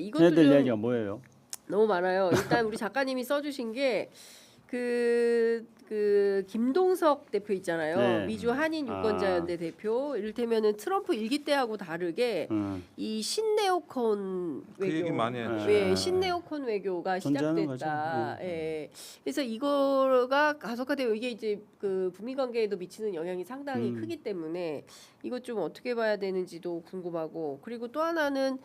이것도 해야 될 좀 이야기가 뭐예요? 너무 많아요. 일단 우리 작가님이 써주신 게 그 김동석 대표 있잖아요. 네. 미주 한인 유권자연대 대표. 이를테면은 트럼프 일기 때하고 다르게 이 신네오콘 그 얘기 외교, 많이 했죠. 예, 신네오콘 외교가 존재하는 시작됐다. 거죠. 예. 그래서 이거가 가속화되고 이게 이제 그 북미 관계에도 미치는 영향이 상당히 크기 때문에 이것 좀 어떻게 봐야 되는지도 궁금하고 그리고 또 하나는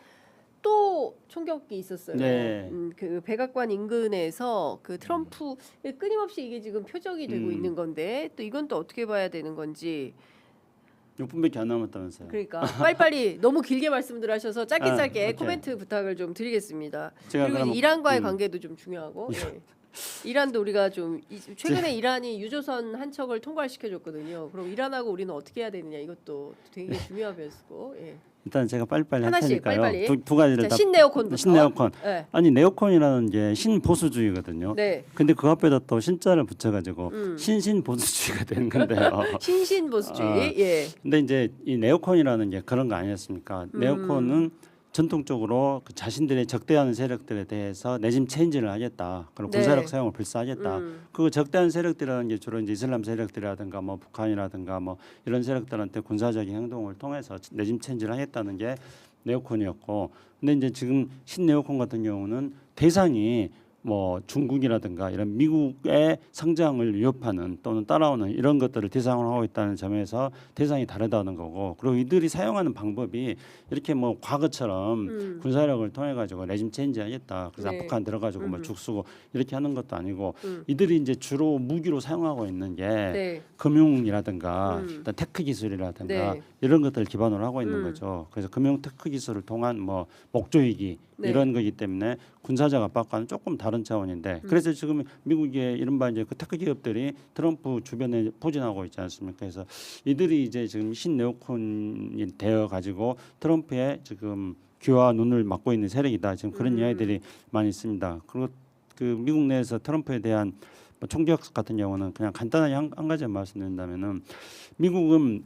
또 총격이 있었어요. 네. 그 백악관 인근에서 그 트럼프 끊임없이 이게 지금 표적이 되고 있는 건데 또 이건 또 어떻게 봐야 되는 건지 6분밖에 안 남았다면서요. 그러니까 빨리빨리 너무 길게 말씀들 하셔서 짧게 짧게 오케이. 코멘트 부탁을 좀 드리겠습니다. 제가 그리고 그럼- 이제 이란과의 관계도 좀 중요하고 예. 이란도 우리가 좀 최근에 이란이 유조선 한 척을 통과시켜줬거든요. 그럼 이란하고 우리는 어떻게 해야 되느냐 이것도 되게 중요한 변수고 예. 일단 제가 빨리빨리 할 하나씩, 테니까요. 빨리빨리. 두 가지를 자, 다 신네오콘부터. 신네오콘. 네. 아니 네오콘이라는 게 신보수주의거든요. 네. 근데 그 앞에다 또 신자를 붙여가지고 신신보수주의가 되는 건데요. 신신보수주의. 예. 근데 이제 이 네오콘이라는 게 그런 거 아니었습니까? 네오콘은 전통적으로 그 자신들의 적대하는 세력들에 대해서 내심 체인지를 하겠다. 그리고 네. 군사력 사용을 불사하겠다. 그 적대하는 세력들이라는 게 주로 이제 이슬람 세력들이라든가 뭐 북한이라든가 뭐 이런 세력들한테 군사적인 행동을 통해서 내심 체인지를 하겠다는 게 네오콘이었고, 근데 이제 지금 신네오콘 같은 경우는 대상이 뭐 중국이라든가 이런 미국의 성장을 위협하는 또는 따라오는 이런 것들을 대상으로 하고 있다는 점에서 대상이 다르다는 거고, 그리고 이들이 사용하는 방법이 이렇게 뭐 과거처럼 군사력을 통해 가지고 레짐 체인지 하겠다, 그래서 네. 북한 들어가지고 뭐 죽쓰고 이렇게 하는 것도 아니고, 이들이 이제 주로 무기로 사용하고 있는 게 네. 금융이라든가 일단 테크 기술이라든가 네. 이런 것들을 기반으로 하고 있는 거죠. 그래서 금융 테크 기술을 통한 뭐 목조이기 네. 이런 거기 때문에 군사적 압박과는 조금 다른 차원인데, 그래서 지금 미국의 이른바 이제 그 테크 기업들이 트럼프 주변에 포진하고 있지 않습니까? 그래서 이들이 이제 지금 신네오콘이 되어 가지고 트럼프의 지금 귀와 눈을 막고 있는 세력이다. 지금 그런 이야기들이 많이 있습니다. 그리고 그 미국 내에서 트럼프에 대한 뭐 총격 같은 경우는 그냥 간단하게 한 가지 말씀드린다면은, 미국은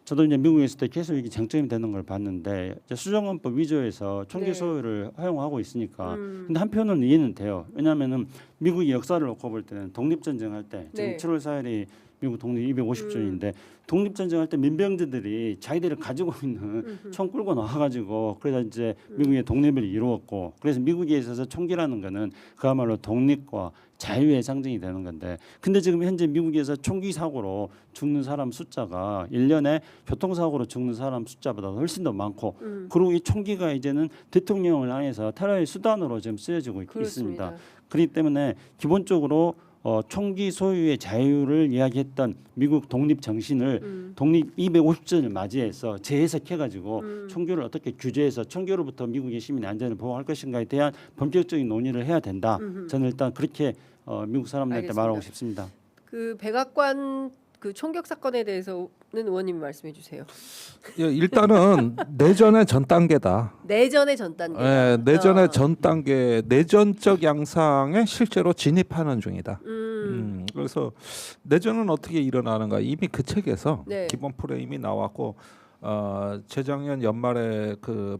저도 이제 미국에 있을 때 계속 이게 쟁점이 되는 걸 봤는데, 이제 수정헌법 위조에서 총기 네. 소유를 허용하고 있으니까. 근데 한편은 이해는 돼요. 왜냐하면은 미국이 역사를 놓고 볼 때는 독립전쟁할 때 지금 네. 7월 4일이 미국 독립 250주년인데 독립전쟁할 때 민병대들이 자기들이 가지고 있는 총 끌고 나와가지고 그래서 이제 미국의 독립을 이루었고, 그래서 미국에 있어서 총기라는 거는 그야말로 독립과 자유의 상징이 되는 건데, 근데 지금 현재 미국에서 총기 사고로 죽는 사람 숫자가 1년에 교통사고로 죽는 사람 숫자보다 훨씬 더 많고, 그리고 이 총기가 이제는 대통령을 향해서 테러의 수단으로 지금 쓰여지고 있습니다. 그렇습니다. 그렇기 때문에 기본적으로 총기 소유의 자유를 이야기했던 미국 독립 정신을 독립 250주년을 맞이해서 재해석해가지고 총기를 어떻게 규제해서 총기로부터 미국의 시민의 안전을 보호할 것인가에 대한 본격적인 논의를 해야 된다. 저는 일단 그렇게 미국 사람들한테 알겠습니다. 말하고 싶습니다. 그 백악관 그 총격 사건에 대해서는 의원님이 말씀해 주세요. 예, 일단은 내전의 전 단계다. 내전의 전 단계. 예, 내전의 전 단계, 내전적 양상에 실제로 진입하는 중이다. 그래서 내전은 어떻게 일어나는가, 이미 그 책에서 네. 기본 프레임이 나왔고, 재작년 연말에 그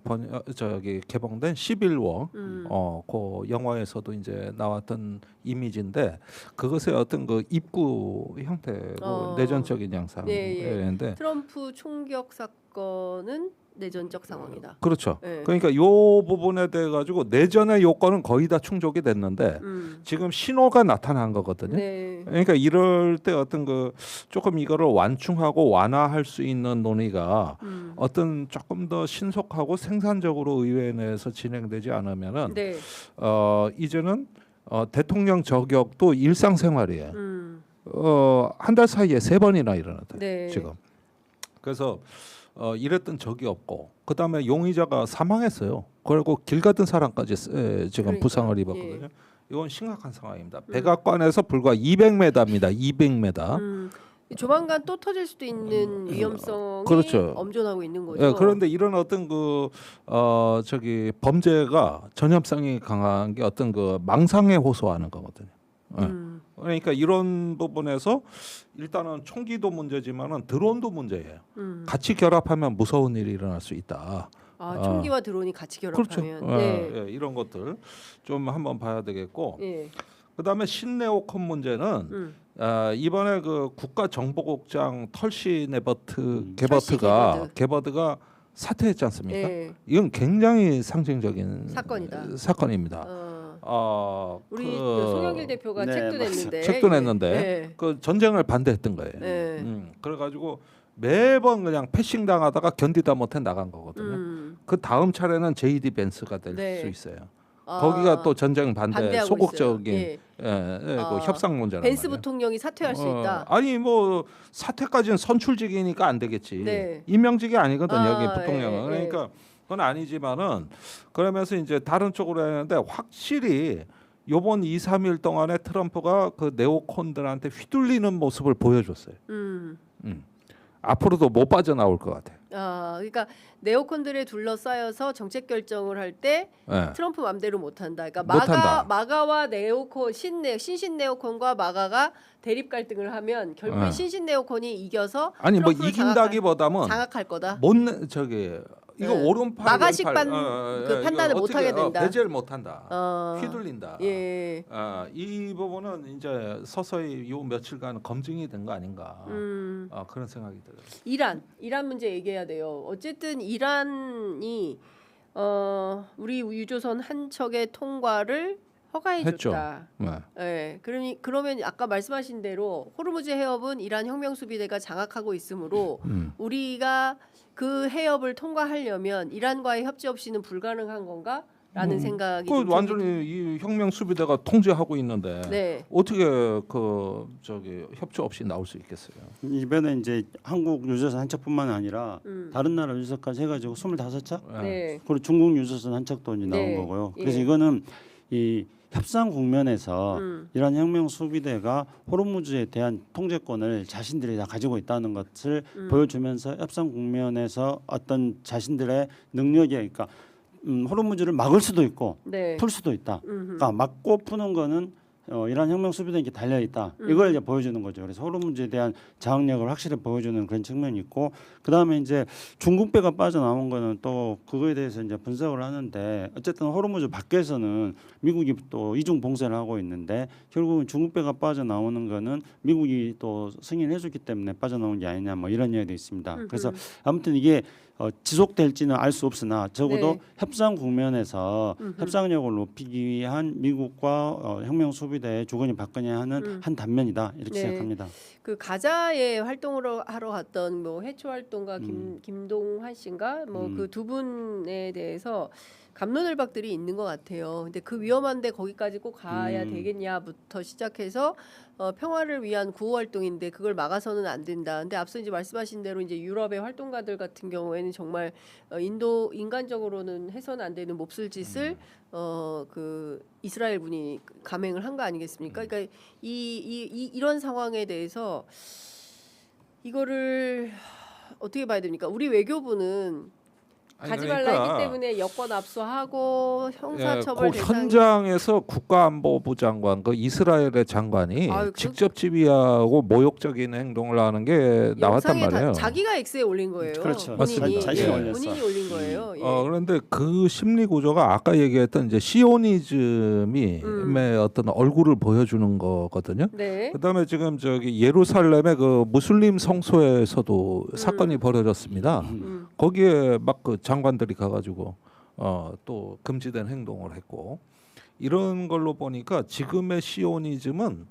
개봉된 시빌워, 그 영화에서도 이제 나왔던 이미지인데, 그것의 어떤 그 입구 형태고 내전적인 양상인데, 예. 트럼프 총격 사건은 내전적 상황이다. 그렇죠. 네. 그러니까 요 부분에 대해 가지고 내전의 요건은 거의 다 충족이 됐는데 지금 신호가 나타난 거거든요. 네. 그러니까 이럴 때 어떤 그 조금 이거를 완충하고 완화할 수 있는 논의가 어떤 조금 더 신속하고 생산적으로 의회 내에서 진행되지 않으면은 네. 이제는 대통령 저격도 일상생활이에요. 한 달 사이에 3번이나 일어났다. 네. 지금. 그래서 이랬던 적이 없고, 그 다음에 용의자가 사망했어요. 그리고 길 가던 사람까지 지금 그러니까요. 부상을 입었거든요. 이건 심각한 상황입니다. 백악관에서 불과 200m입니다. 200m. 조만간 또 터질 수도 있는 위험성이 그렇죠. 엄존하고 있는 거죠. 예, 그런데 이런 어떤 그 범죄가 전염성이 강한 게 어떤 그 망상에 호소하는 거거든요. 예. 그러니까 이런 부분에서 일단은 총기도 문제지만은 드론도 문제예요. 같이 결합하면 무서운 일이 일어날 수 있다. 총기와 드론이 같이 그렇죠. 결합하면. 네. 예, 이런 것들 좀 한번 봐야 되겠고. 예. 그다음에 신네오콘 문제는 이번에 그 국가정보국장 털시 게버트가 사퇴했지 않습니까? 예. 이건 굉장히 상징적인 사건입니다. 우리 그 송영길 대표가 네, 책도 맞아요. 냈는데. 책도 냈는데 예. 그 전쟁을 반대했던 거예요. 예. 그래가지고 매번 그냥 패싱 당하다가 견디다 못해 나간 거거든요. 그 다음 차례는 JD 벤스가 될 수 네. 있어요. 거기가 또 전쟁 반대 반대하고 소극적인 있어요. 예. 그 협상 문제란 벤스 말이에요. 부통령이 사퇴할 수 있다. 아니 뭐 사퇴까지는 선출직이니까 안 되겠지. 네. 임명직이 아니거든 여기 예, 부통령은. 예. 그러니까 그건 아니지만은 그러면서 이제 다른 쪽으로 했는데 확실히 요번 2, 3일 동안에 트럼프가 그 네오콘들한테 휘둘리는 모습을 보여줬어요. 앞으로도 못 빠져나올 것 같아요. 그러니까 네오콘들에 둘러싸여서 정책 결정을 할 때 예. 트럼프 맘대로 못한다. 그러니까 못한다. 마가와 네오콘 신신 네오콘과 마가가 대립 갈등을 하면 결국에 예. 신신 네오콘이 이겨서 아니 뭐 트럼프를 이긴다기보다는 장악할 거다. 저기 이거 예. 오른팔 마가식 왼팔, 그 판단을 못 하게 된다. 배제를 못 한다. 어. 휘둘린다. 예. 이 부분은 이제 서서히 요 며칠간 검증이 된 거 아닌가 그런 생각이 들어요. 이란 문제 얘기해야 돼요. 어쨌든 이란이 우리 유조선 한 척의 통과를 허가해줬다. 네. 예. 그러면 아까 말씀하신 대로 호르무즈 해협은 이란 혁명수비대가 장악하고 있으므로 우리가 그 해협을 통과하려면 이란과의 협조 없이는 불가능한 건가? 라는 생각이 그 좀 완전히 이 혁명 수비대가 통제하고 있는데 네. 어떻게 그 저기 협조 없이 나올 수 있겠어요? 이번에 이제 한국 유조선 한 척뿐만 아니라 다른 나라 유조선까지 해가지고 25척 네. 그리고 중국 유조선 한 척도 이제 나온 네. 거고요. 그래서 예. 이거는 이 협상 국면에서 이란 혁명 수비대가 호르무즈에 대한 통제권을 자신들이 다 가지고 있다는 것을 보여주면서 협상 국면에서 어떤 자신들의 능력이 그러니까 호르무즈를 막을 수도 있고 네. 풀 수도 있다. 그러니까 막고 푸는 거는 이란 혁명 수비대에게 달려 있다. 이걸 이제 보여주는 거죠. 그래서 호르무즈에 대한 장악력을 확실히 보여주는 그런 측면이 있고, 그 다음에 이제 중국배가 빠져나온 거는 또 그거에 대해서 이제 분석을 하는데, 어쨌든 호르무즈 밖에서는 미국이 또 이중 봉쇄를 하고 있는데 결국은 중국배가 빠져나오는 거는 미국이 또 승인해줬기 때문에 빠져나온 게 아니냐 뭐 이런 이야기도 있습니다. 그래서 아무튼 이게 지속될지는 알 수 없으나 적어도 네. 협상 국면에서 협상력을 높이기 위한 미국과 혁명 수비대의 주거니 받거니 하는 한 단면이다 이렇게 네. 생각합니다. 그 가자에 활동을 하러 갔던 뭐 해초 활동가 김동환 씨인가 뭐 그 두 분에 대해서 갑론을박들이 있는 것 같아요. 근데 그 위험한데 거기까지 꼭 가야 되겠냐부터 시작해서 평화를 위한 구호 활동인데 그걸 막아서는 안 된다. 근데 앞서 이제 말씀하신 대로 이제 유럽의 활동가들 같은 경우에는 정말 인간적으로는 해서는 안 되는 몹쓸 짓을 그 이스라엘 분이 감행을 한 거 아니겠습니까? 그러니까 이런 상황에 대해서 이거를 어떻게 봐야 됩니까? 우리 외교부는 가지 말라 했기 때문에 여권 압수하고 형사처벌 그 대상. 현장에서 국가안보부 장관, 그 이스라엘의 장관이 직접 지휘하고 모욕적인 행동을 하는 게 나왔단 말이에요. 자기가 X에 올린 거예요. 그렇죠. 본인이, 자기가 예, 올렸어. 본인이 올린 거예요. 예. 그런데 그 심리 구조가 아까 얘기했던 이제 시오니즘이 어떤 얼굴을 보여주는 거거든요. 네. 그다음에 지금 저기 예루살렘의 그 무슬림 성소에서도 사건이 벌어졌습니다. 거기에 막 그 장관들이 가가지고 또 금지된 행동을 했고 이런 걸로 보니까 지금의 시오니즘은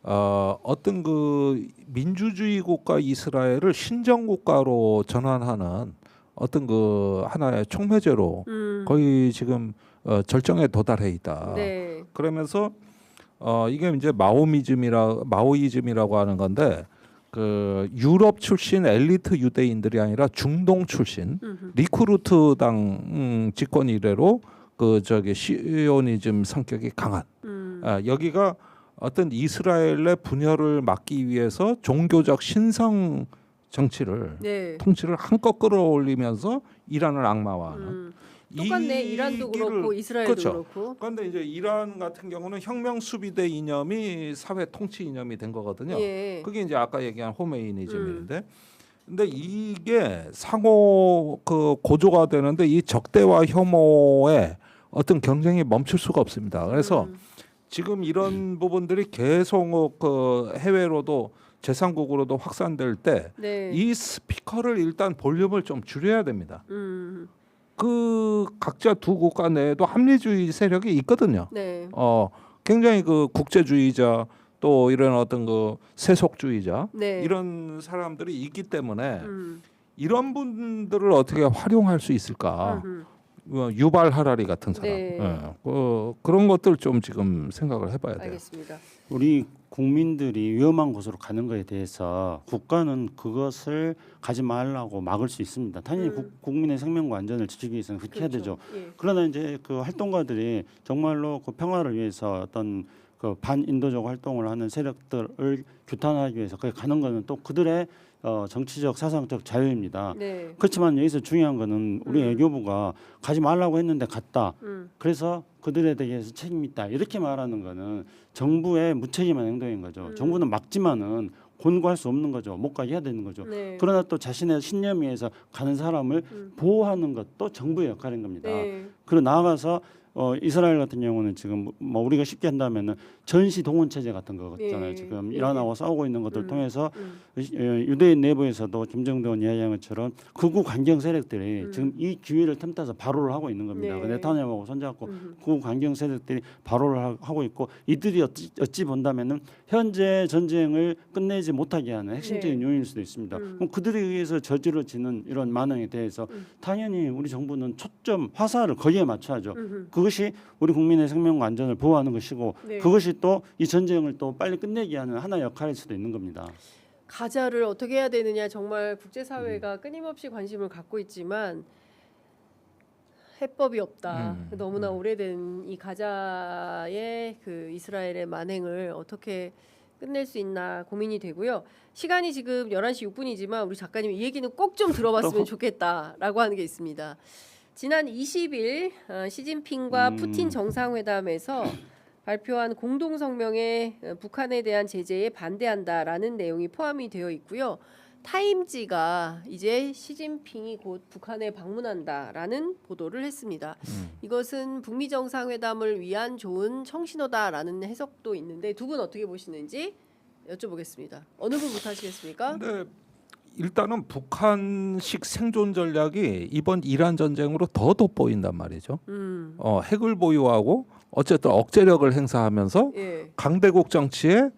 어떤 그 민주주의 국가 이스라엘을 신정 국가로 전환하는 어떤 그 하나의 촉매제로 거의 지금 절정에 도달해 있다. 네. 그러면서 이게 이제 마오이즘이라고 하는 건데. 그 유럽 출신 엘리트 유대인들이 아니라 중동 출신 리쿠르트 당 집권 이래로 그 저기 시오니즘 성격이 강한 여기가 어떤 이스라엘의 분열을 막기 위해서 종교적 신성 정치를 네. 통치를 한껏 끌어올리면서 이란을 악마화하는 똑같네. 이란도 그렇고 이스라엘도 그렇죠. 그렇고. 그런데 이제 이란 같은 경우는 혁명 수비대 이념이 사회 통치 이념이 된 거거든요. 예. 그게 이제 아까 얘기한 호메이니즘인데 근데 이게 상호 그 고조가 되는데 이 적대와 혐오의 어떤 경쟁이 멈출 수가 없습니다. 그래서 지금 이런 부분들이 계속 그 해외로도 제3국으로도 확산될 때 네. 이 스피커를 일단 볼륨을 좀 줄여야 됩니다. 음. 그 각자 두 국가 내에도 합리주의 세력이 있거든요. 네. 굉장히 그 국제주의자 또 이런 어떤 그 세속주의자 네. 이런 사람들이 있기 때문에 이런 분들을 어떻게 활용할 수 있을까? 유발 하라리 같은 사람, 네. 그런 것들 좀 지금 생각을 해봐야 돼요. 알겠습니다. 우리 국민들이 위험한 곳으로 가는 것에 대해서 국가는 그것을 가지 말라고 막을 수 있습니다. 당연히 국민의 생명과 안전을 지키기 위해서는 그렇게 해야 되죠. 예. 그러나 이제 그 활동가들이 정말로 그 평화를 위해서 어떤 그 반인도적 활동을 하는 세력들을 규탄하기 위해서 거기 가는 것은 또 그들의 정치적 사상적 자유입니다. 네. 그렇지만 여기서 중요한 거는 우리 외교부가 가지 말라고 했는데 갔다. 그래서 그들에 대해서 책임이 있다. 이렇게 말하는 거는 정부의 무책임한 행동인 거죠. 정부는 막지만은 권고할 수 없는 거죠. 못 가게 해야 되는 거죠. 네. 그러나 또 자신의 신념 위에서 가는 사람을 보호하는 것도 정부의 역할인 겁니다. 네. 그리고 나아가서 이스라엘 같은 경우는 지금 뭐 우리가 쉽게 한다면은 전시 동원 체제 같은 거 있잖아요. 예. 지금 예. 이란하고 싸우고 있는 것들 을 통해서 유대인 내부에서도 김정도 원 이야기한 것처럼 극우 강경 세력들이 지금 이 기회를 틈타서 발호를 하고 있는 겁니다. 네. 네타냐후하고 손잡고 극우 강경 세력들이 발호를 하고 있고 이들이 어찌 본다면은 현재 전쟁을 끝내지 못하게 하는 핵심적인 네. 요인일 수도 있습니다. 그럼 그들에 의해서 저지러지는 이런 만행에 대해서 당연히 우리 정부는 초점 화살을 거기에 맞춰야죠. 그것이 우리 국민의 생명과 안전을 보호하는 것이고 네. 그것이 또 이 전쟁을 또 빨리 끝내게 하는 하나의 역할일 수도 있는 겁니다. 가자를 어떻게 해야 되느냐 정말 국제사회가 끊임없이 관심을 갖고 있지만 해법이 없다. 너무나 오래된 이 가자의 그 이스라엘의 만행을 어떻게 끝낼 수 있나 고민이 되고요. 시간이 지금 11시 6분이지만 우리 작가님 이 얘기는 꼭 좀 들어봤으면 좋겠다라고 하는 게 있습니다. 지난 20일 시진핑과 푸틴 정상회담에서 발표한 공동 성명에 북한에 대한 제재에 반대한다라는 내용이 포함이 되어 있고요. 타임지가 이제 시진핑이 곧 북한에 방문한다라는 보도를 했습니다. 이것은 북미 정상회담을 위한 좋은 청신호다라는 해석도 있는데 두 분 어떻게 보시는지 여쭤보겠습니다. 어느 분부터 하시겠습니까? 근데 일단은 북한식 생존 전략이 이번 이란 전쟁으로 더 돋보인단 말이죠. 핵을 보유하고 어쨌든 억제력을 행사하면서 예. 강대국 정치의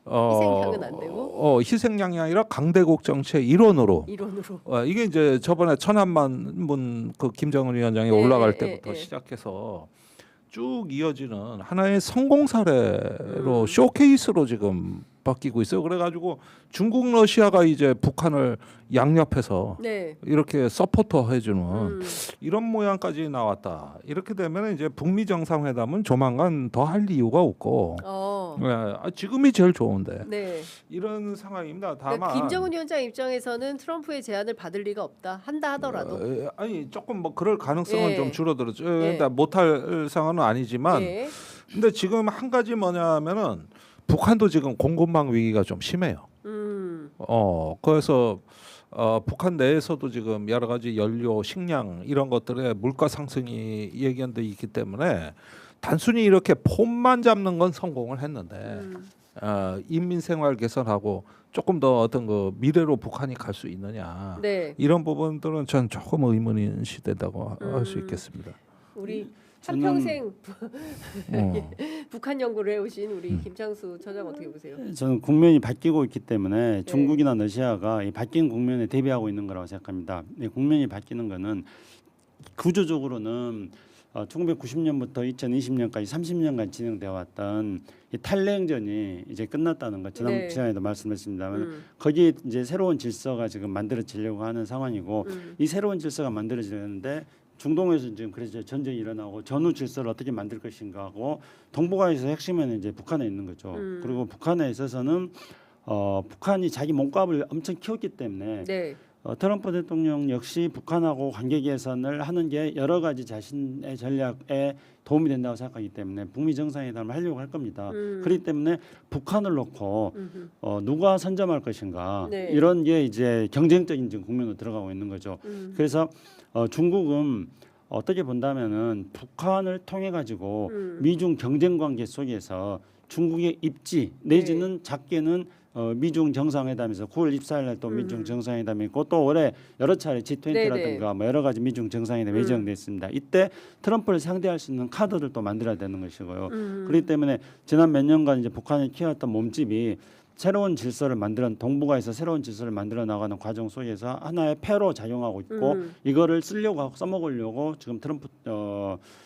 희생양은 안 되고 희생양이 아니라 강대국 정치의 일원으로 이론으로. 이게 이제 저번에 천안만문 그 김정은 위원장이 예, 올라갈 예, 때부터 예. 시작해서 쭉 이어지는 하나의 성공 사례로 쇼케이스로 지금 바뀌고 있어요. 그래가지고 중국 러시아가 이제 북한을 양옆에서 네. 이렇게 서포터 해주는 이런 모양까지 나왔다. 이렇게 되면 이제 북미 정상회담은 조만간 더 할 이유가 없고 지금이 제일 좋은데 네. 이런 상황입니다. 그러니까 다만 김정은 위원장 입장에서는 트럼프의 제안을 받을 리가 없다. 한다 하더라도. 아니 조금 뭐 그럴 가능성은 예. 좀 줄어들었죠. 예. 일단 못할 상황은 아니지만 예. 근데 지금 한 가지 뭐냐면은 북한도 지금 공급망 위기가 좀 심해요. 그래서 북한 내에서도 지금 여러 가지 연료, 식량 이런 것들의 물가 상승이 예견돼 있기 때문에 단순히 이렇게 폼만 잡는 건 성공을 했는데 인민 생활 개선하고 조금 더 어떤 그 미래로 북한이 갈 수 있느냐 네. 이런 부분들은 전 조금 의문이 된다고 할 수 있겠습니다. 우리 저는- 한평생 어. 북한 연구를 해오신 우리 김창수 처장 어떻게 보세요? 저는 국면이 바뀌고 있기 때문에 중국이나 러시아가 이 바뀐 국면에 대비하고 있는 거라고 생각합니다. 이 국면이 바뀌는 거는 구조적으로는 1990년부터 2020년까지 30년간 진행되어 왔던 이 탈냉전이 이제 끝났다는 거 네. 지난해도 말씀드렸습니다만 거기에 이제 새로운 질서가 지금 만들어지려고 하는 상황이고 이 새로운 질서가 만들어지는데 중동에서 지금 그래서 전쟁이 일어나고 전후 질서를 어떻게 만들 것인가 하고 동북아에서 핵심에는 이제 북한에 있는 거죠. 그리고 북한에 있어서는 북한이 자기 몸값을 엄청 키웠기 때문에 네. 트럼프 대통령 역시 북한하고 관계 개선을 하는 게 여러 가지 자신의 전략에 도움이 된다고 생각하기 때문에 북미 정상회담을 하려고 할 겁니다. 그렇기 때문에 북한을 놓고 누가 선점할 것인가 네. 이런 게 이제 경쟁적인 지금 국면으로 들어가고 있는 거죠. 그래서 중국은 어떻게 본다면은 북한을 통해 가지고 미중 경쟁 관계 속에서 중국의 입지 내지는 작게는 미중 정상회담에서 9월 24일 날 또 미중 정상회담이 있고 또 올해 여러 차례 G20라든가 뭐 여러 가지 미중 정상회담이 예정돼 있습니다. 이때 트럼프를 상대할 수 있는 카드를 또 만들어야 되는 것이고요. 그렇기 때문에 지난 몇 년간 이제 북한이 키워왔던 몸집이 새로운 질서를 동북아에서 새로운 질서를 만들어 나가는 과정 속에서 하나의 패로 작용하고 있고 이거를 쓰려고 하고 써먹으려고 지금 트럼프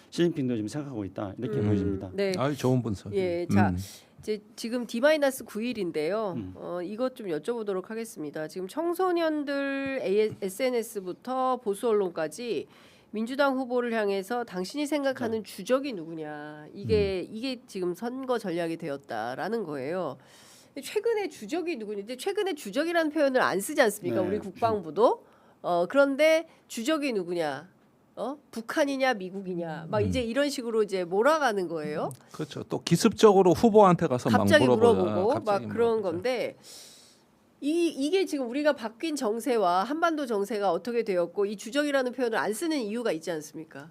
시진핑도 지금 생각하고 있다 이렇게 보여집니다. 네. 아주 좋은 분석. 예, 자 이제 지금 D-9일인데요. 이것 좀 여쭤보도록 하겠습니다. 지금 청소년들 SNS부터 보수 언론까지 민주당 후보를 향해서 당신이 생각하는 주적이 누구냐 이게 지금 선거 전략이 되었다라는 거예요. 최근에 주적이 누구인데 최근에 주적이라는 표현을 안 쓰지 않습니까? 네. 우리 국방부도 그런데 주적이 누구냐? 북한이냐 미국이냐 막 이제 이런 식으로 이제 몰아가는 거예요. 그렇죠. 또 기습적으로 후보한테 가서 갑자기 막 물어보고 갑자기 막 그런 물어보죠. 건데 이게 지금 우리가 바뀐 정세와 한반도 정세가 어떻게 되었고 이 주적이라는 표현을 안 쓰는 이유가 있지 않습니까?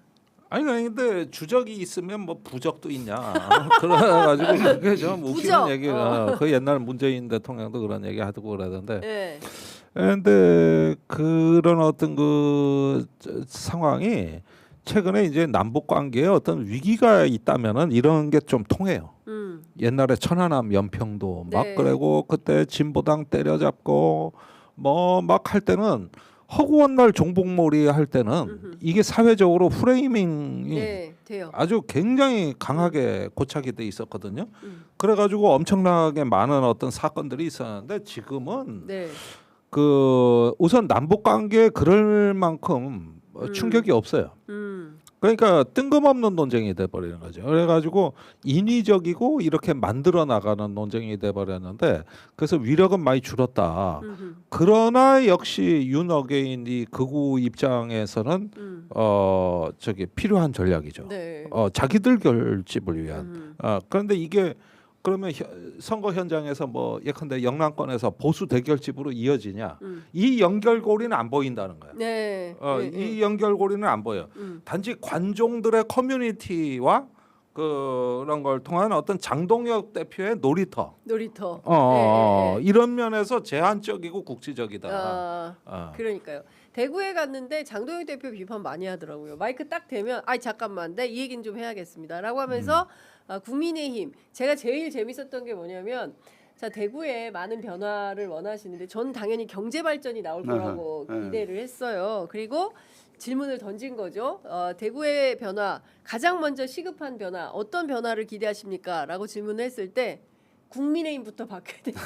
아니 근데 주적이 있으면 뭐 부적도 있냐 그래가지고 그게 좀 부적. 웃기는 얘기라 그 옛날 문재인 대통령도 그런 얘기 하고 그러던데 네. 근데 그런 어떤 상황이 최근에 이제 남북 관계에 어떤 위기가 있다면은 이런 게 좀 통해요. 옛날에 천안함 연평도 막 네. 그러고 그때 진보당 때려잡고 뭐 막 할 때는 허구한 날 종북몰이 할 때는 이게 사회적으로 프레이밍이 네, 돼요. 아주 굉장히 강하게 고착이 돼 있었거든요. 그래가지고 엄청나게 많은 어떤 사건들이 있었는데 지금은 네. 우선 남북 관계에 그럴 만큼 충격이 없어요. 그러니까 뜬금없는 논쟁이 돼 버리는 거죠. 그래가지고 인위적이고 이렇게 만들어 나가는 논쟁이 돼 버렸는데 그래서 위력은 많이 줄었다. 그러나 역시 윤어게인 이 극우 입장에서는 필요한 전략이죠. 네. 자기들 결집을 위한. 그런데 이게 그러면 선거 현장에서 뭐 예컨대 영남권에서 보수 대결집으로 이어지냐? 이 연결고리는 안 보인다는 거예요. 네. 이 연결고리는 안 보여. 단지 관종들의 커뮤니티와 그런 걸 통한 어떤 장동혁 대표의 놀이터. 이런 면에서 제한적이고 국지적이다. 그러니까요. 대구에 갔는데 장동혁 대표 비판 많이 하더라고요. 마이크 딱 대면 아 잠깐만, 이 얘기는 좀 해야겠습니다라고 하면서 국민의힘 제가 제일 재밌었던 게 뭐냐면 자 대구에 많은 변화를 원하시는데 전 당연히 경제 발전이 나올 거라고 기대를 했어요. 그리고 질문을 던진 거죠. 대구의 변화 가장 먼저 시급한 변화 어떤 변화를 기대하십니까? 라고 질문을 했을 때 국민의힘부터 바뀌어야 된다.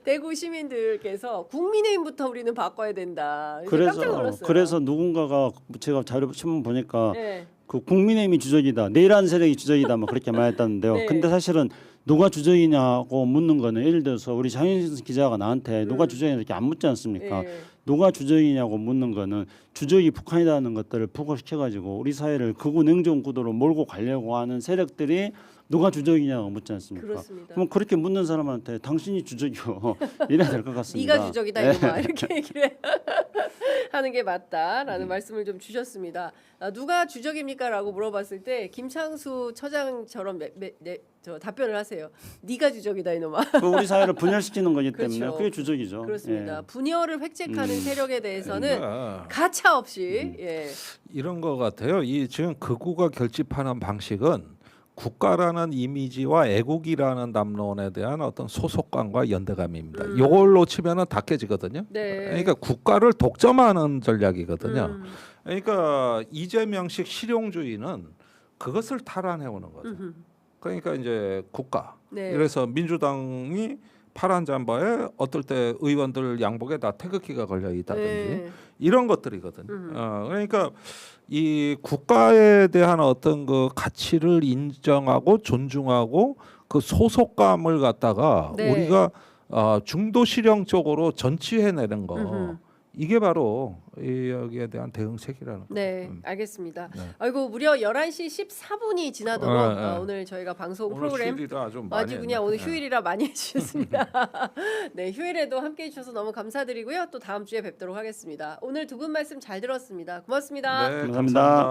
대구 시민들께서 국민의힘부터 우리는 바꿔야 된다. 깜짝 놀랐어요. 그래서 누군가가 제가 자료 신문 보니까 네. 그 국민의힘이 주적이다, 내란 세력이 주적이다, 뭐 그렇게 말했다는데요. 네. 근데 사실은 누가 주적이냐고 묻는 거는 예를 들어서 우리 장윤선 기자가 나한테 누가 주적이냐 이렇게 안 묻지 않습니까? 네. 누가 주적이냐고 묻는 거는 주적이 북한이라는 것들을 부각시켜가지고 우리 사회를 극우 냉전 구도로 몰고 가려고 하는 세력들이 누가 주적이냐고 묻지 않습니까? 그렇습니다. 그럼 그렇게 묻는 사람한테 당신이 주적이요 이래야 될 것 같습니다. 네가 주적이다 이놈아 이렇게 얘기를 하는 게 맞다라는 말씀을 좀 주셨습니다. 누가 주적입니까라고 물어봤을 때 김창수 처장처럼 저 답변을 하세요. 네가 주적이다 이놈아. 그 우리 사회를 분열시키는 거기 때문에 그렇죠. 그게 주적이죠. 그렇습니다. 예. 분열을 획책하는 세력에 대해서는 그러니까 가차 없이 이런 거 같아요. 이 지금 극우가 결집하는 방식은 국가라는 이미지와 애국이라는 담론에 대한 어떤 소속감과 연대감입니다. 이걸로 치면은 다 깨지거든요. 네. 그러니까 국가를 독점하는 전략이거든요. 그러니까 이재명식 실용주의는 그것을 탈환해오는 거죠. 그러니까 이제 국가. 네. 그래서 민주당이 파란 잠바에 어떨 때 의원들 양복에 다 태극기가 걸려 있다든지 네. 이런 것들이거든요. 그러니까 이 국가에 대한 어떤 그 가치를 인정하고 존중하고 그 소속감을 갖다가 네. 우리가 중도 실형 쪽으로 전취해내는 거 음흠. 이게 바로 여기에 대한 대응책이라는 거. 네, 알겠습니다. 네. 아이고 무려 11시 14분이 지나도록 오늘 저희가 방송 오늘 프로그램 휴일이라 좀 아주 많이 그냥 했네. 오늘 휴일이라 많이 해주셨습니다. 네, 휴일에도 함께해 주셔서 너무 감사드리고요. 또 다음 주에 뵙도록 하겠습니다. 오늘 두 분 말씀 잘 들었습니다. 고맙습니다. 네, 감사합니다.